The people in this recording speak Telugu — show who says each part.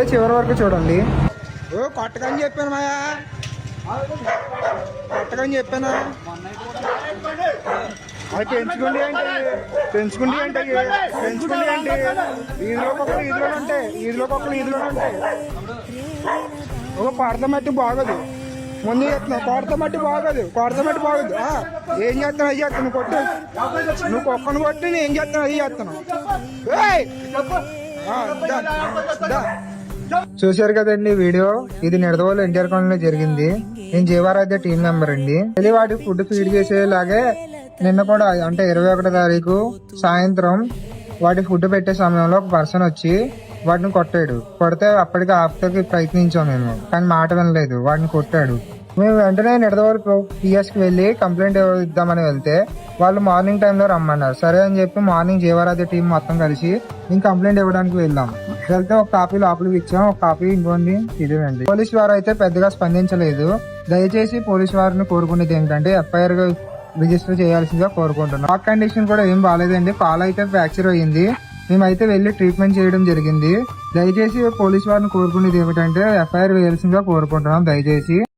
Speaker 1: వీడియో చివరి వరకు చూడండి. ఓ కొట్టకని చెప్పాను మాయా, కొట్టకని చెప్పానా? అది పెంచుకుండి అంటే పెంచుకుండి అంటే పెంచుకుండి అంటే ఈదులోకొకరు ఈదులోనే ఉంటాయి, ఈదులోకొకరు ఈదులోనే ఉంటాయి. ఒక కొడత మట్టి బాగోదు, ముందు చెప్తున్నావు. కొడత మట్టి బాగోదు, కొడత మట్టి బాగోదు. ఏం చేస్తాను అది చేస్తాను, నువ్వు కొట్టు, నువ్వు కుక్కను కొట్టి నేను ఏం చేస్తాను అది చేస్తాను. చూశారు కదండి వీడియో. ఇది నిడదవోలు ఎన్టీఆర్ కాలనీలో జరిగింది. నేను జీవారాధ్య టీం మెంబర్ అండి. వెళ్ళి వాటికి ఫుడ్ ఫీడ్ చేసేలాగే నిన్న కూడా అంటే 21వ తారీఖు సాయంత్రం వాటి ఫుడ్ పెట్టే సమయంలో ఒక పర్సన్ వచ్చి వాటిని కొట్టాడు. కొడితే అప్పటికి ఆపుతాకి ప్రయత్నించాం మేము, కానీ మాట వినలేదు, వాటిని కొట్టాడు. మేము వెంటనే నిడదవోలు పిఎస్కి వెళ్ళి కంప్లైంట్ ఇద్దామని వెళ్తే వాళ్ళు మార్నింగ్ టైంలో రమ్మన్నారు. సరే అని చెప్పి మార్నింగ్ జీవారాధ్య టీం మొత్తం కలిసి మేము కంప్లైంట్ ఇవ్వడానికి వెళ్ళాం. వెళ్తే ఒక కాపీ లోపలికి ఇచ్చాం, ఒక కాపీ ఇంకోండి ఇదేనండి. పోలీసు వారు అయితే పెద్దగా స్పందించలేదు. దయచేసి పోలీసు వారిని కోరుకునేది ఏంటంటే ఎఫ్ఐఆర్ రిజిస్టర్ చేయాల్సిందిగా కోరుకుంటున్నాం. ఆ కండిషన్ కూడా ఏం బాగాలేదండి, కాల్ అయితే ఫ్రాక్చర్ అయ్యింది. మేమైతే వెళ్లి ట్రీట్మెంట్ చేయడం జరిగింది. దయచేసి పోలీసు వారిని కోరుకునేది ఏమిటంటే ఎఫ్ఐఆర్ వేయాల్సిందిగా కోరుకుంటున్నాం దయచేసి.